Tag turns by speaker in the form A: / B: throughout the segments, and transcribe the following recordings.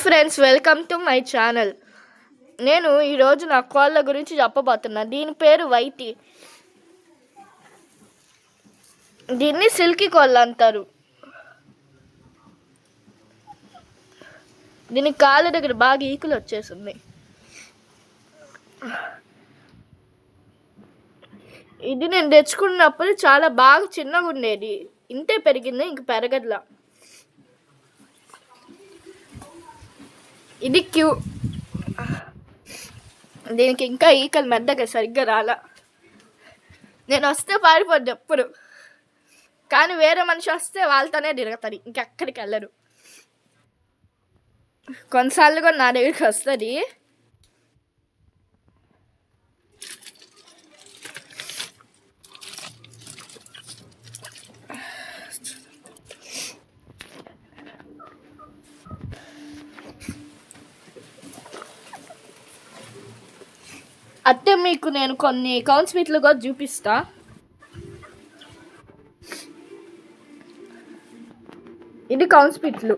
A: Friends, welcome to my channel. నేను ఈరోజు నా కోళ్ళ గురించి చెప్పబోతున్నా. దీని పేరు వైటి. దీన్ని సిల్కీ కోళ్ళు అంటారు. దీని కాళ్ళ దగ్గర బాగా ఈకులు వచ్చేసింది. ఇది నేను తెచ్చుకున్నప్పుడు చాలా బాగా చిన్నగా ఉండేది. ఇంతే పెరిగింది, ఇంక పెరగట్లా. ఇది క్యూ. దీనికి ఇంకా ఈకలు మెద్దగా సరిగ్గా రాలా. నేను వస్తే పారిపోద్ది ఎప్పుడు, కానీ వేరే మనిషి వస్తే వాళ్ళతోనే తిరుగుతుంది, ఇంకెక్కడికి వెళ్ళరు. కొన్నిసార్లు కూడా నా దగ్గరికి వస్తుంది. అట్టే మీకు నేను కొన్ని కౌన్స్మిట్లు కూడా చూపిస్తా. ఇది కౌన్స్మిట్లు.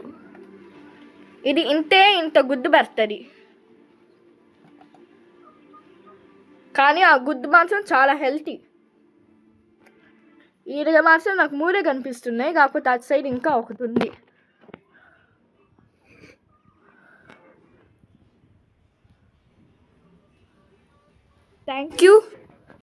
A: ఇది ఇంత గుడ్డు పెడుతుంది, కానీ ఆ గుడ్డు మాత్రం చాలా హెల్తీ. ఈ మాత్రం నాకు 3 కనిపిస్తున్నాయి, కాకపోతే అటు సైడ్ ఇంకా ఒకటి ఉంది. Thank you.